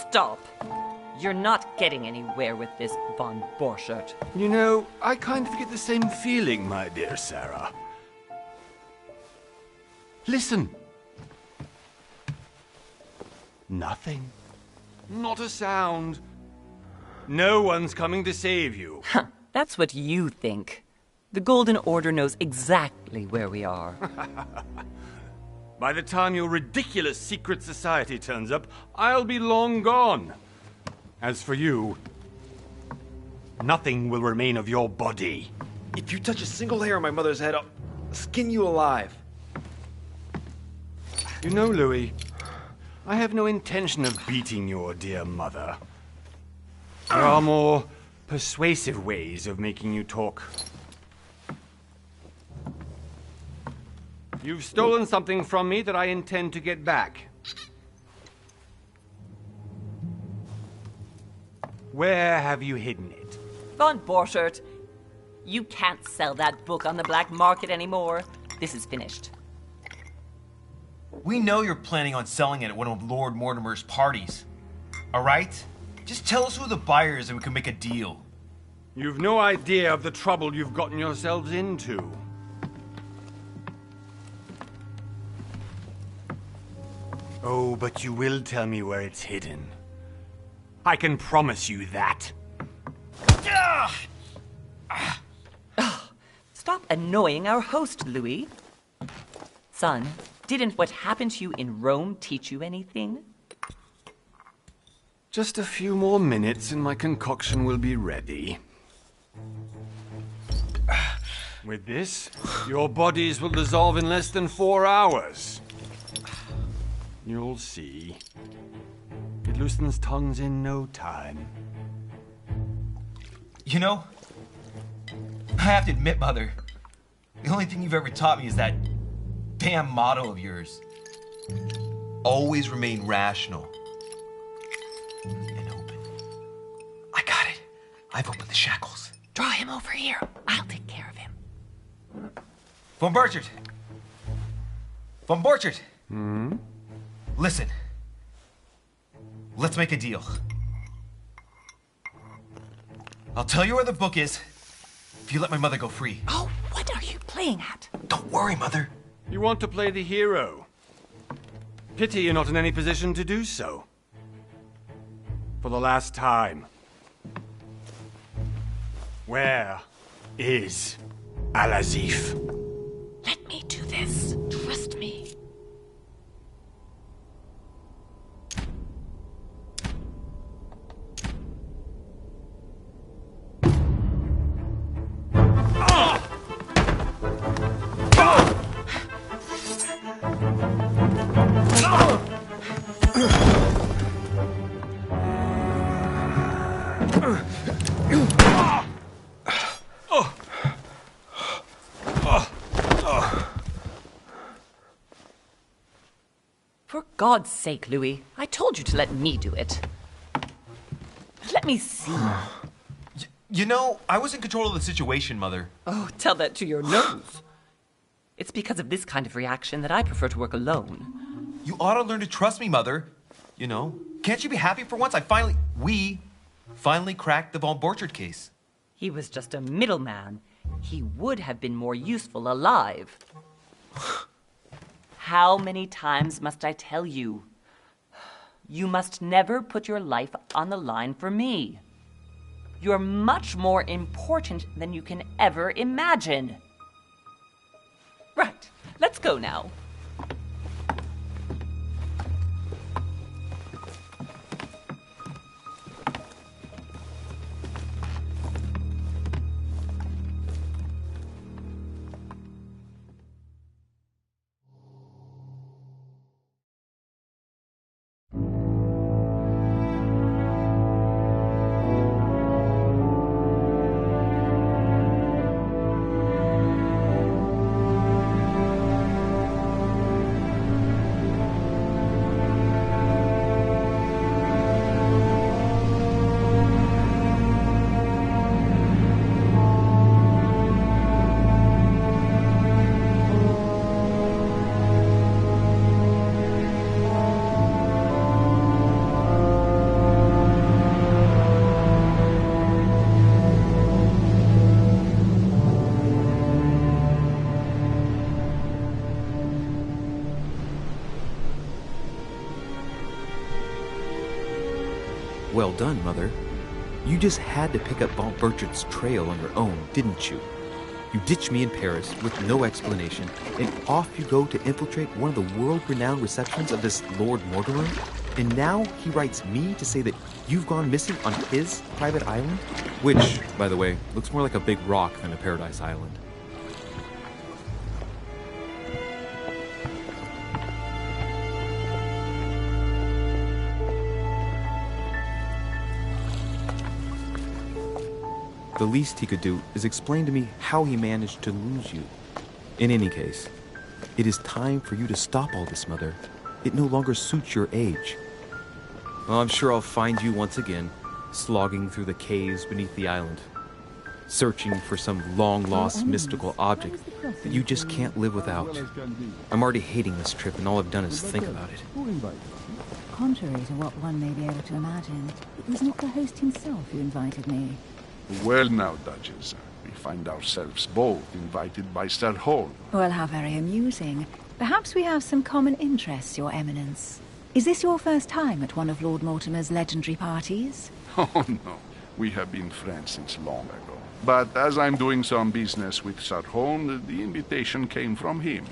Stop. You're not getting anywhere with this von Borchert. You know, I kind of get the same feeling, my dear Sarah. Listen. Nothing. Not a sound. No one's coming to save you. Huh, that's what you think. The Golden Order knows exactly where we are. By the time your ridiculous secret society turns up, I'll be long gone. As for you, nothing will remain of your body. If you touch a single hair on my mother's head, I'll skin you alive. You know, Louis, I have no intention of beating your dear mother. There are more persuasive ways of making you talk. You've stolen something from me that I intend to get back. Where have you hidden it? Von Borchert, you can't sell that book on the black market anymore. This is finished. We know you're planning on selling it at one of Lord Mortimer's parties. All right? Just tell us who the buyer is and we can make a deal. You've no idea of the trouble you've gotten yourselves into. Oh, but you will tell me where it's hidden. I can promise you that. Stop annoying our host, Louis. Son, didn't what happened to you in Rome teach you anything? Just a few more minutes and my concoction will be ready. With this, your bodies will dissolve in less than 4 hours. You'll see. It loosens tongues in no time. You know, I have to admit, Mother, the only thing you've ever taught me is that damn motto of yours. Always remain rational and open. I got it. I've opened the shackles. Draw him over here. I'll take care of him. Von Borchert. Von Borchert. Listen. Let's make a deal. I'll tell you where the book is if you let my mother go free. Oh, what are you playing at? Don't worry, Mother. You want to play the hero. Pity you're not in any position to do so. For the last time. Where is Al-Azif? Let me do this. Trust me. For God's sake, Louis, I told you to let me do it. Let me see. You know, I was in control of the situation, Mother. Oh, tell that to your nose. It's because of this kind of reaction that I prefer to work alone. You ought to learn to trust me, Mother. You know, can't you be happy for once? We finally cracked the Von Borchert case. He was just a middleman. He would have been more useful alive. How many times must I tell you? You must never put your life on the line for me. You're much more important than you can ever imagine. Right, let's go now. well done, Mother. You just had to pick up Von Burchard's trail on your own, didn't you? You ditched me in Paris with no explanation, and off you go to infiltrate one of the world-renowned receptions of this Lord Mortimer? And now he writes me to say that you've gone missing on his private island? Which, by the way, looks more like a big rock than a paradise island. The least he could do is explain to me how he managed to lose you. In any case, it is time for you to stop all this, Mother. It no longer suits your age. Well, I'm sure I'll find you once again, slogging through the caves beneath the island, searching for some long-lost mystical object that you just can't live without. I'm already hating this trip, and all I've done is think about it. Contrary to what one may be able to imagine, it was not the host himself who invited me. Well now, Duchess, we find ourselves both invited by Sir Holm. Well, how very amusing. Perhaps we have some common interests, Your Eminence. Is this your first time at one of Lord Mortimer's legendary parties? Oh no, we have been friends since long ago. But as I'm doing some business with Sir Holm, the invitation came from him.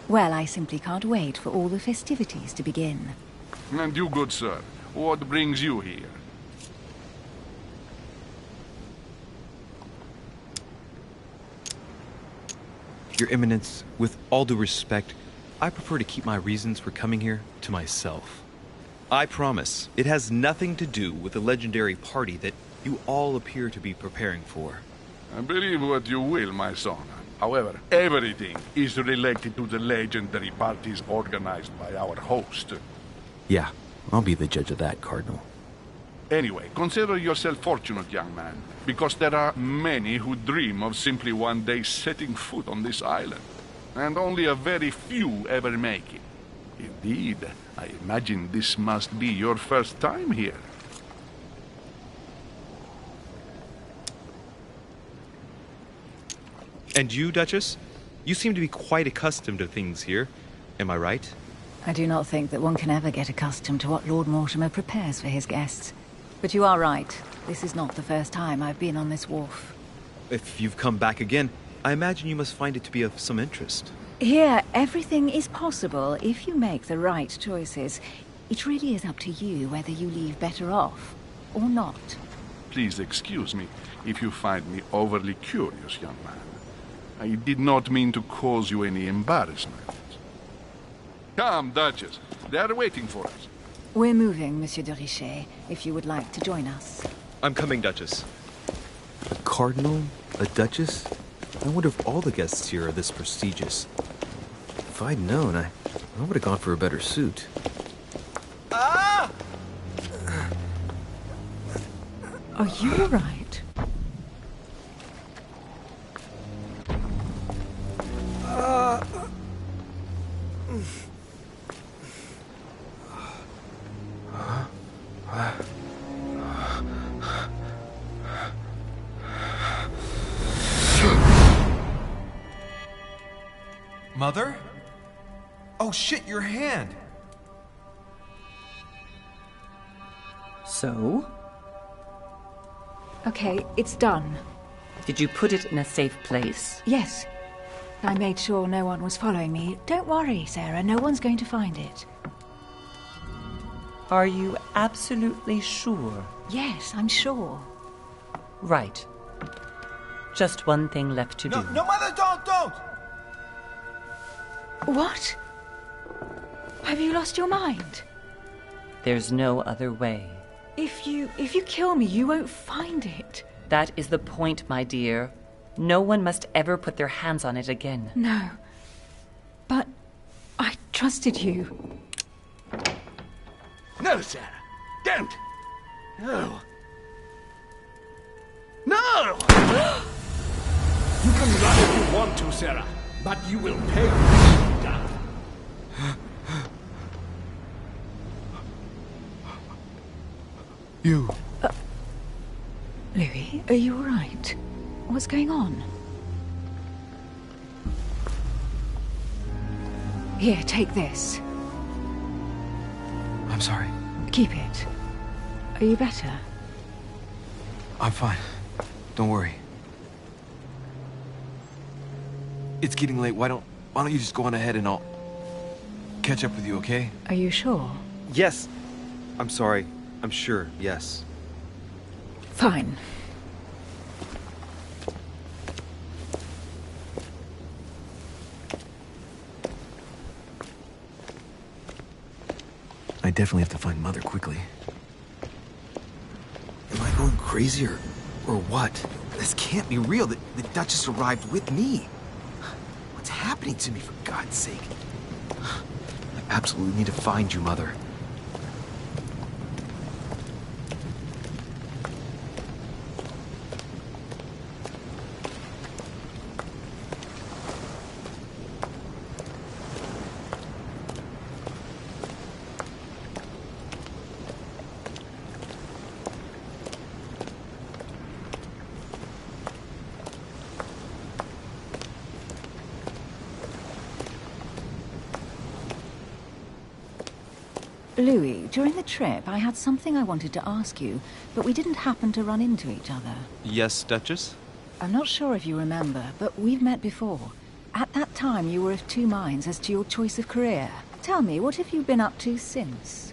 Well, I simply can't wait for all the festivities to begin. And you, good sir, what brings you here? Your Eminence, with all due respect, I prefer to keep my reasons for coming here to myself. I promise, it has nothing to do with the legendary party that you all appear to be preparing for. I believe what you will, my son. However, everything is related to the legendary parties organized by our host. Yeah, I'll be the judge of that, Cardinal. Anyway, consider yourself fortunate, young man, because there are many who dream of simply one day setting foot on this island, and only a very few ever make it. Indeed, I imagine this must be your first time here. And you, Duchess? You seem to be quite accustomed to things here. Am I right? I do not think that one can ever get accustomed to what Lord Mortimer prepares for his guests. But you are right. This is not the first time I've been on this wharf. If you've come back again, I imagine you must find it to be of some interest. Here, everything is possible if you make the right choices. It really is up to you whether you leave better off or not. Please excuse me if you find me overly curious, young man. I did not mean to cause you any embarrassment. Come, Duchess. They are waiting for us. We're moving, Monsieur de Richet, if you would like to join us. I'm coming, Duchess. A cardinal? A duchess? I wonder if all the guests here are this prestigious. If I'd known, I would have gone for a better suit. Ah! Are you all right? Mother? Oh shit, your hand! So? Okay, it's done. Did you put it in a safe place? Yes. I made sure no one was following me. Don't worry, Sarah, no one's going to find it. Are you absolutely sure? Yes, I'm sure. Right. Just one thing left to do. No, Mother, don't! What? Have you lost your mind? There's no other way. If you kill me, you won't find it. That is the point, my dear. No one must ever put their hands on it again. No. But I trusted you. No, Sarah. Don't. No. No! You can run if you want to, Sarah, but you will pay for what you've done. You... Louis, are you all right? What's going on? Here, take this. I'm sorry. Keep it. Are you better? I'm fine. Don't worry. It's getting late. Why don't you just go on ahead and I'll catch up with you, okay? Are you sure? Yes. I'm sorry. I'm sure, yes. Fine. I definitely have to find Mother quickly. Am I going crazy or what? This can't be real. The Duchess arrived with me. What's happening to me, for God's sake? I absolutely need to find you, Mother. Louis, during the trip, I had something I wanted to ask you, but we didn't happen to run into each other. Yes, Duchess? I'm not sure if you remember, but we've met before. At that time, you were of two minds as to your choice of career. Tell me, what have you been up to since?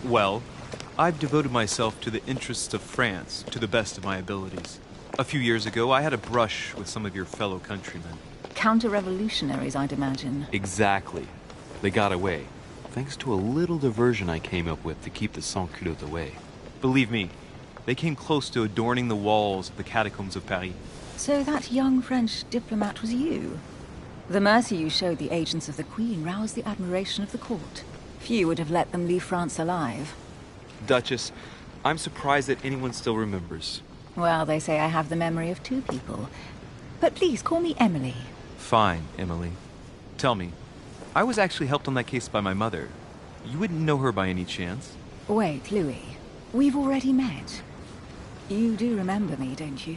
Well, I've devoted myself to the interests of France to the best of my abilities. A few years ago, I had a brush with some of your fellow countrymen. Counter-revolutionaries, I'd imagine. Exactly. They got away, thanks to a little diversion I came up with to keep the sans-culottes away. Believe me, they came close to adorning the walls of the catacombs of Paris. So that young French diplomat was you? The mercy you showed the agents of the Queen roused the admiration of the court. Few would have let them leave France alive. Duchess, I'm surprised that anyone still remembers. Well, they say I have the memory of two people. But please, call me Emily. Fine, Emily. Tell me, I was actually helped on that case by my mother. You wouldn't know her by any chance? Wait, Louis. We've already met. You do remember me, don't you?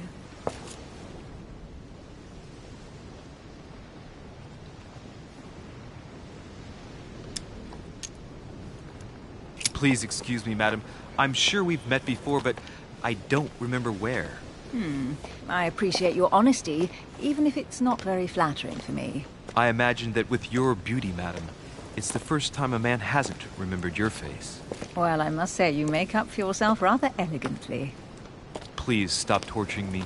Please excuse me, madam. I'm sure we've met before, but I don't remember where. I appreciate your honesty, even if it's not very flattering for me. I imagine that with your beauty, madam, it's the first time a man hasn't remembered your face. Well, I must say you make up for yourself rather elegantly. Please stop torturing me.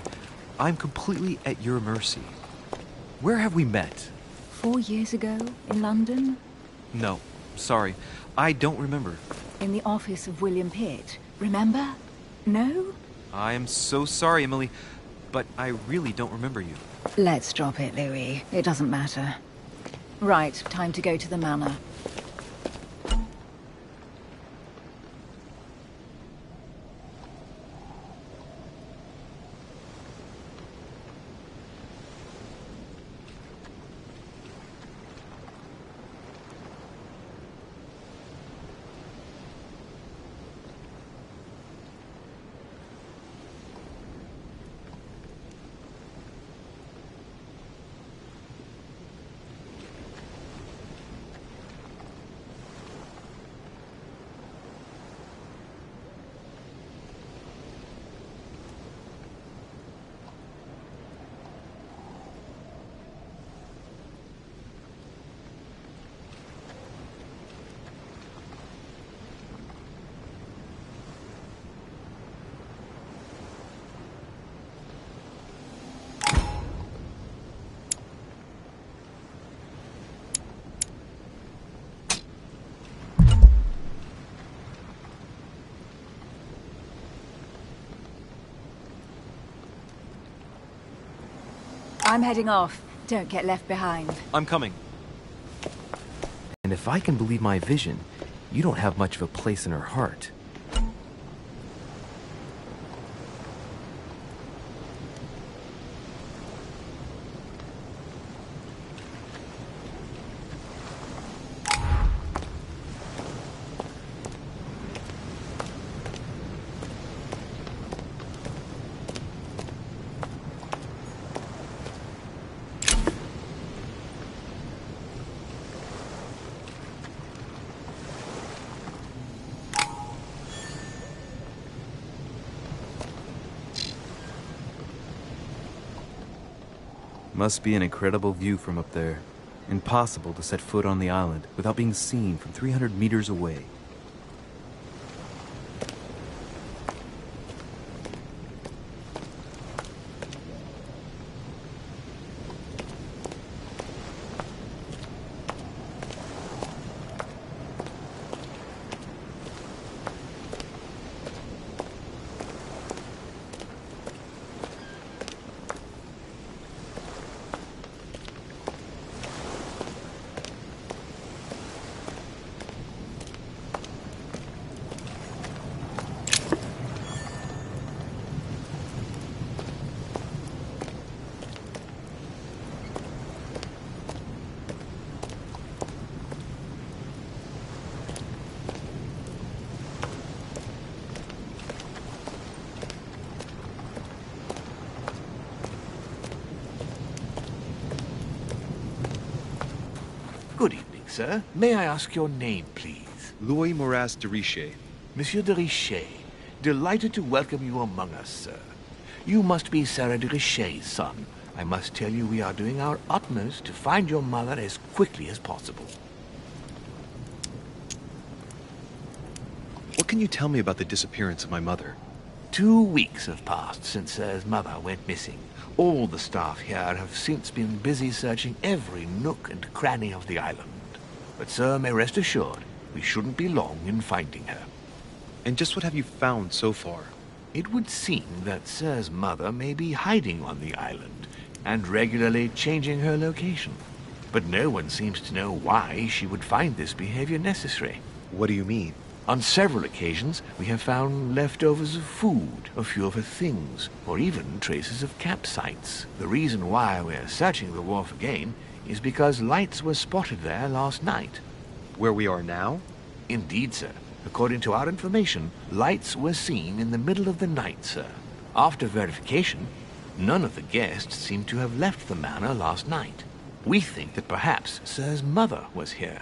I'm completely at your mercy. Where have we met? 4 years ago, in London? No, sorry. I don't remember. In the office of William Pitt. Remember? No? I am so sorry, Emily, but I really don't remember you. Let's drop it, Louis. It doesn't matter. Right, time to go to the manor. I'm heading off. Don't get left behind. I'm coming. And if I can believe my vision, you don't have much of a place in her heart. Must be an incredible view from up there. Impossible to set foot on the island without being seen from 300 meters away. Good evening, sir. May I ask your name, please? Louis Moras de Richet. Monsieur de Richet. Delighted to welcome you among us, sir. You must be Sarah de Richet's son. I must tell you we are doing our utmost to find your mother as quickly as possible. What can you tell me about the disappearance of my mother? 2 weeks have passed since Sir's mother went missing. All the staff here have since been busy searching every nook and cranny of the island. But Sir may rest assured, we shouldn't be long in finding her. And just what have you found so far? It would seem that Sir's mother may be hiding on the island and regularly changing her location. But no one seems to know why she would find this behavior necessary. What do you mean? On several occasions, we have found leftovers of food, a few of her things, or even traces of campsites. The reason why we're searching the wharf again is because lights were spotted there last night. Where we are now? Indeed, sir. According to our information, lights were seen in the middle of the night, sir. After verification, none of the guests seem to have left the manor last night. We think that perhaps Sir's mother was here.